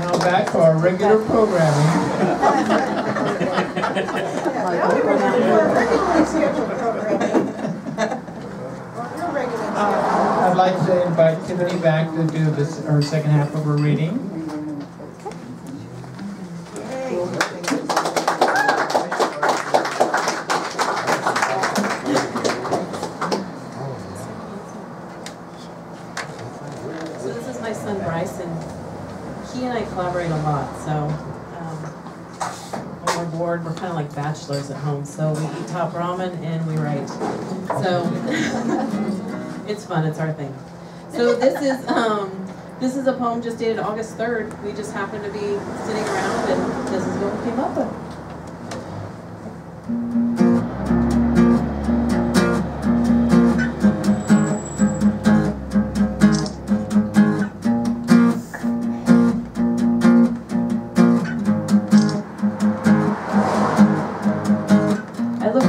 now back to our regular programming. I'd like to invite Tiffany back to do this, her second half of her reading. He and I collaborate a lot, so when we're bored, we're kind of like bachelors at home. So we eat top ramen and we write. So it's fun. It's our thing. So this is a poem just dated August 3rd. We just happened to be sitting around, and this is what we came up with.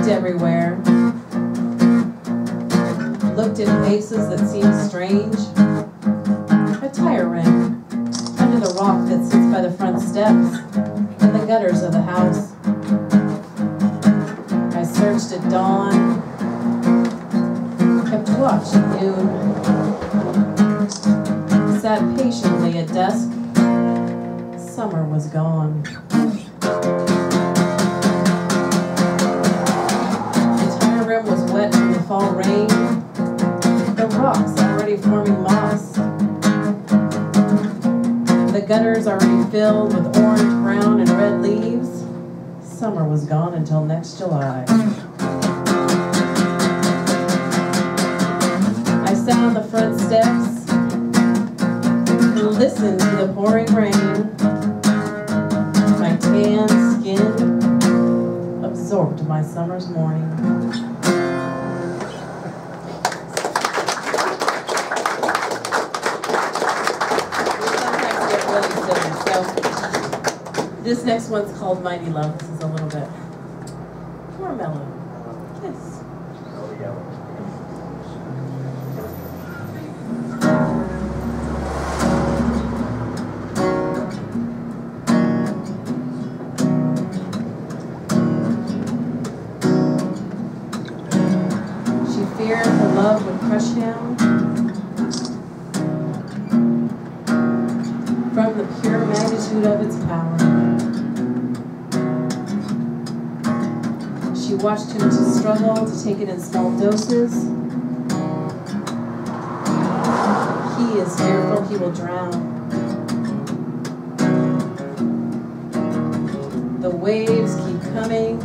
Everywhere. Looked in faces that seemed strange. A tire rim under the rock that sits by the front steps in the gutters of the house. I searched at dawn, kept watch at noon, sat patiently at dusk. Summer was gone. Was wet from the fall rain, the rocks already forming moss, the gutters already filled with orange, brown, and red leaves. Summer was gone until next July. I sat on the front steps and listened to the pouring rain. My tan skin absorbed my summer's morning. This next one's called Mighty Love. This is a little bit more mellow. Yes. She feared her love would crush him from the pure magnitude of its power. She watched him to struggle to take it in small doses. He is fearful he will drown. The waves keep coming,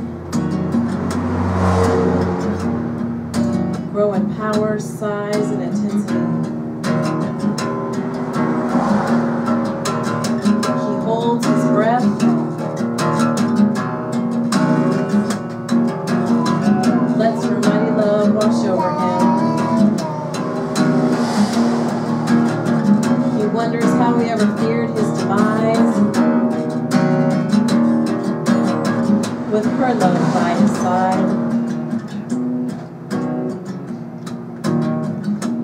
grow in power, size, and intensity. He holds his breath. Lets her mighty love wash over him. He wonders how he ever feared his demise, with her love by his side.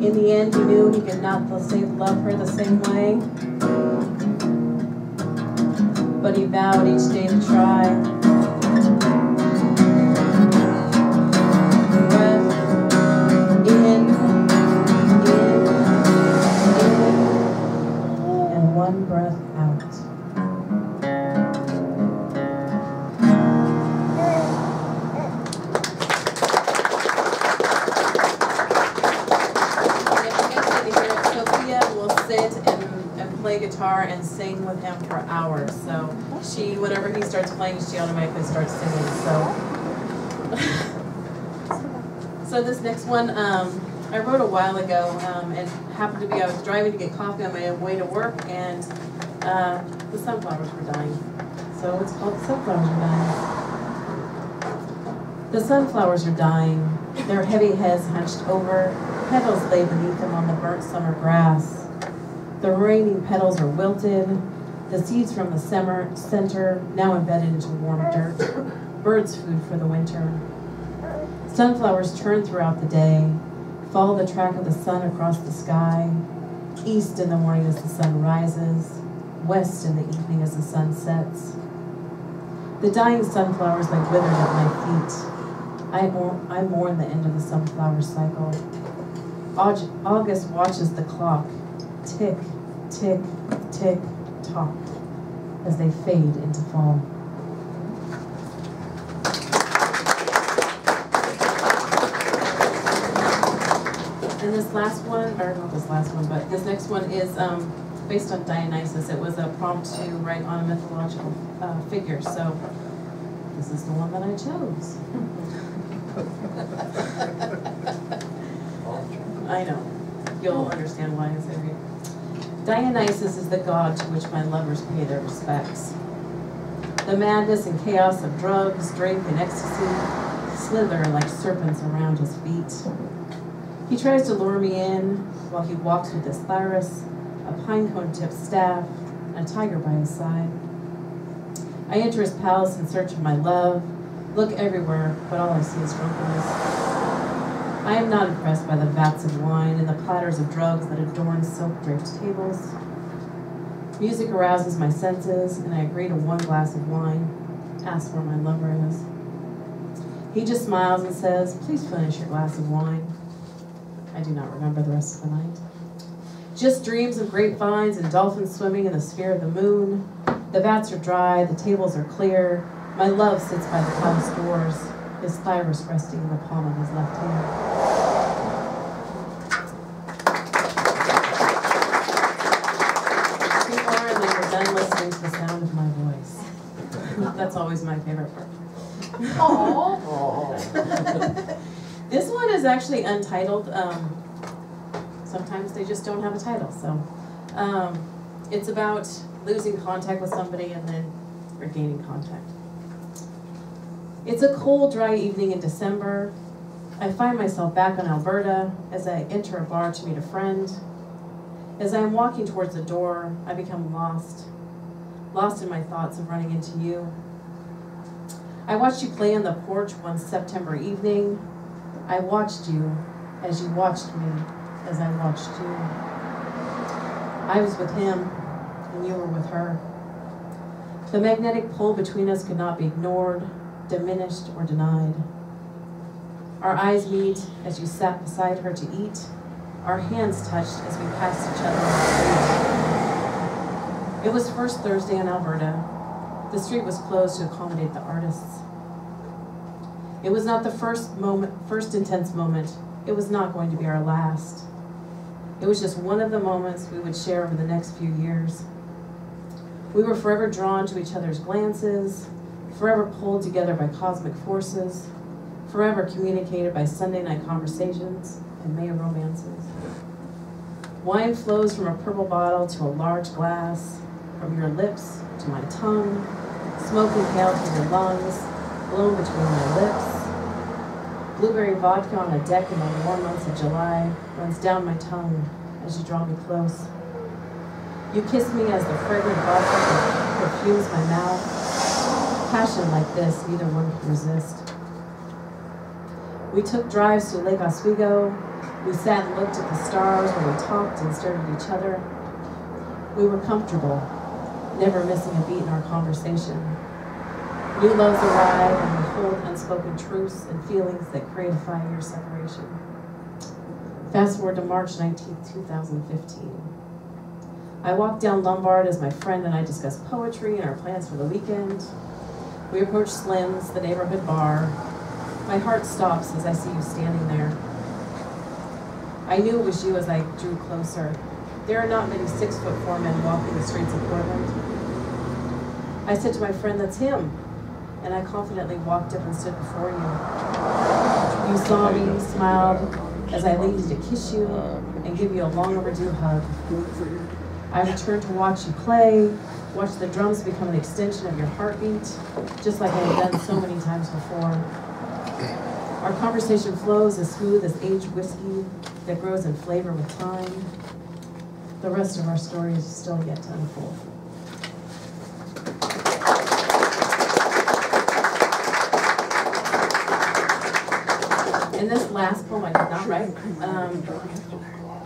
In the end, he knew he could not love her the same way, but he vowed each day to try. One breath out. Sophia will sit and play guitar and sing with him for hours. So she, whatever he starts playing, she automatically starts singing. So this next one, I wrote a while ago, and happened to be, I was driving to get coffee on my way to work, and the sunflowers were dying. So it's called The Sunflowers Are Dying. The sunflowers are dying, their heavy heads hunched over, petals lay beneath them on the burnt summer grass. The remaining petals are wilted, the seeds from the center now embedded into warm dirt, birds' food for the winter. Sunflowers turn throughout the day, follow the track of the sun across the sky, east in the morning as the sun rises, west in the evening as the sun sets. The dying sunflowers lie withered at my feet. I mourn the end of the sunflower cycle. August watches the clock tick, tick, tick, tock as they fade into fall. And this last one, or not this last one, but this next one is based on Dionysus. It was a prompt to write on a mythological figure, so this is the one that I chose. I know. You'll understand why I say it. Dionysus is the god to which my lovers pay their respects. The madness and chaos of drugs, drink, and ecstasy slither like serpents around his feet. He tries to lure me in while he walks with his thyrus, a pine cone tipped staff, and a tiger by his side. I enter his palace in search of my love, look everywhere, but all I see is drunkenness. I am not impressed by the vats of wine and the platters of drugs that adorn silk-draped tables. Music arouses my senses, and I agree to one glass of wine, ask where my lover is. He just smiles and says, "Please finish your glass of wine." I do not remember the rest of the night. Just dreams of grapevines and dolphins swimming in the sphere of the moon. The vats are dry, the tables are clear. My love sits by the palace doors, his thyrus resting in the palm of his left hand. Before they were done listening to the sound of my voice. That's always my favorite part. Aww. This one is actually untitled. Sometimes they just don't have a title. So it's about losing contact with somebody and then regaining contact. It's a cold, dry evening in December. I find myself back on Alberta as I enter a bar to meet a friend. As I am walking towards the door, I become lost in my thoughts of running into you. I watched you play on the porch one September evening. I watched you as you watched me, as I watched you. I was with him, and you were with her. The magnetic pull between us could not be ignored, diminished, or denied. Our eyes meet as you sat beside her to eat. Our hands touched as we passed each other on the street. It was first Thursday in Alberta. The street was closed to accommodate the artists. It was not the first intense moment. It was not going to be our last. It was just one of the moments we would share over the next few years. We were forever drawn to each other's glances, forever pulled together by cosmic forces, forever communicated by Sunday night conversations and May romances. Wine flows from a purple bottle to a large glass, from your lips to my tongue, smoke inhaled from your lungs, blown between my lips. Blueberry vodka on a deck in the warm months of July runs down my tongue as you draw me close. You kiss me as the fragrant vodka perfumes my mouth. Passion like this, neither one can resist. We took drives to Lake Oswego. We sat and looked at the stars while we talked and stared at each other. We were comfortable, never missing a beat in our conversation. New loves arrive and we hold unspoken truths and feelings that create a 5-year separation. Fast forward to March 19th, 2015. I walk down Lombard as my friend and I discuss poetry and our plans for the weekend. We approach Slim's, the neighborhood bar. My heart stops as I see you standing there. I knew it was you as I drew closer. There are not many 6'4" men walking the streets of Portland. I said to my friend, "That's him." And I confidently walked up and stood before you. You saw me, smiled as I leaned to kiss you and give you a long overdue hug. I returned to watch you play, watch the drums become an extension of your heartbeat, just like I had done so many times before. Our conversation flows as smooth as aged whiskey that grows in flavor with time. The rest of our story is still yet to unfold. And this last poem I did not write.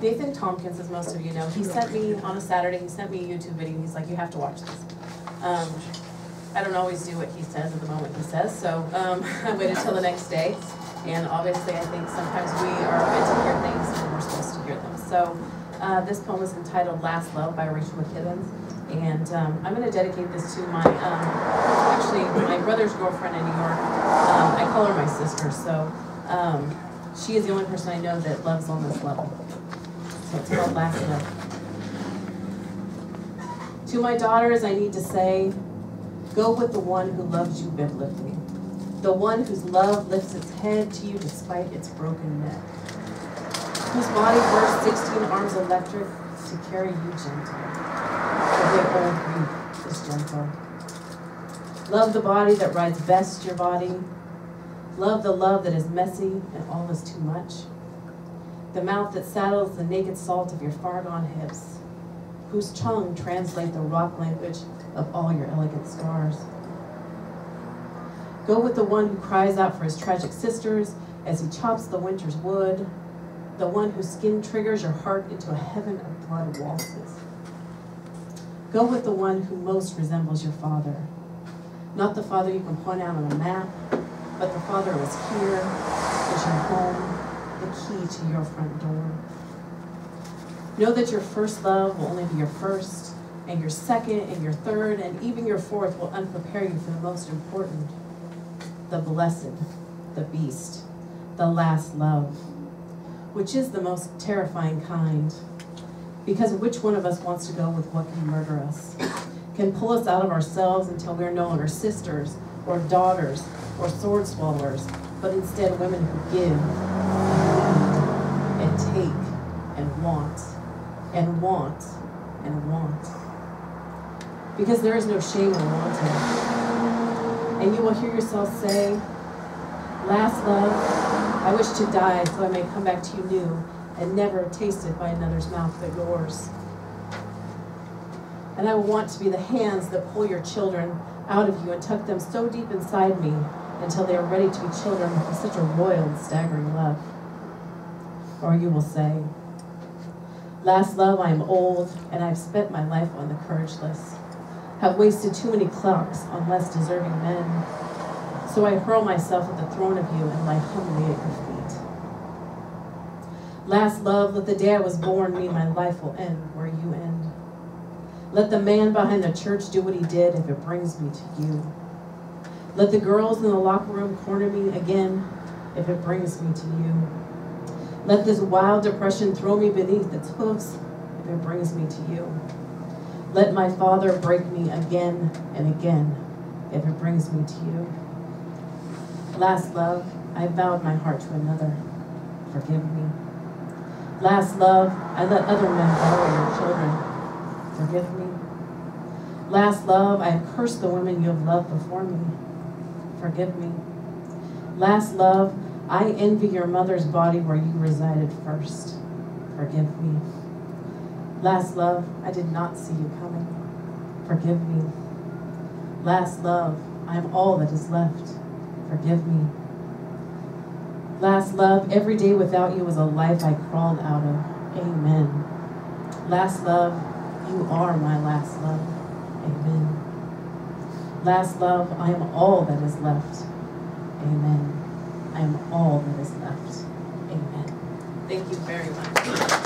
Nathan Tompkins, as most of you know, he sent me, on a Saturday, he sent me a YouTube video. He's like, you have to watch this. I don't always do what he says at the moment he says, so I waited till the next day. And obviously, I think sometimes we are meant to hear things and we're supposed to hear them. So this poem is entitled Last Love by Rachel McKibbins. And I'm going to dedicate this to my, actually, my brother's girlfriend in New York. I call her my sister, so she is the only person I know that loves on this level. So it's called Last Love. To my daughters, I need to say, go with the one who loves you biblically. The one whose love lifts its head to you despite its broken neck. Whose body bursts 16 arms electric to carry you gentle. For the old grief is gentle. Love the body that rides best your body. Love the love that is messy and all is too much. The mouth that saddles the naked salt of your far-gone hips. Whose tongue translates the rock language of all your elegant scars. Go with the one who cries out for his tragic sisters as he chops the winter's wood. The one whose skin triggers your heart into a heaven of blood waltzes. Go with the one who most resembles your father. Not the father you can point out on a map, but the father who is here, is your home, the key to your front door. Know that your first love will only be your first, and your second, and your third, and even your fourth will unprepare you for the most important, the blessed, the beast, the last love, which is the most terrifying kind. Because which one of us wants to go with what can murder us, can pull us out of ourselves until we're no longer sisters, or daughters, or sword swallowers, but instead women who give, and take, and want, and want, and want. Because there is no shame in wanting. And you will hear yourself say, last love, I wish to die so I may come back to you new and never tasted by another's mouth but yours. And I will want to be the hands that pull your children out of you and tuck them so deep inside me until they are ready to be children with such a royal and staggering love. Or you will say, last love, I am old and I've spent my life on the courageless, have wasted too many clocks on less deserving men. So I hurl myself at the throne of you and lie humbly at your feet. Last love, let the day I was born mean my life will end where you end. Let the man behind the church do what he did if it brings me to you. Let the girls in the locker room corner me again if it brings me to you. Let this wild depression throw me beneath its hoofs if it brings me to you. Let my father break me again and again if it brings me to you. Last love, I vowed my heart to another. Forgive me. Last love, I let other men borrow your children. Forgive me. Last love, I have cursed the women you have loved before me. Forgive me. Last love, I envy your mother's body where you resided first. Forgive me. Last love, I did not see you coming. Forgive me. Last love, I am all that is left. Forgive me. Last love, every day without you was a life I crawled out of. Amen. Last love, you are my last love. Amen. Last love, I am all that is left. Amen. I am all that is left. Amen. Thank you very much.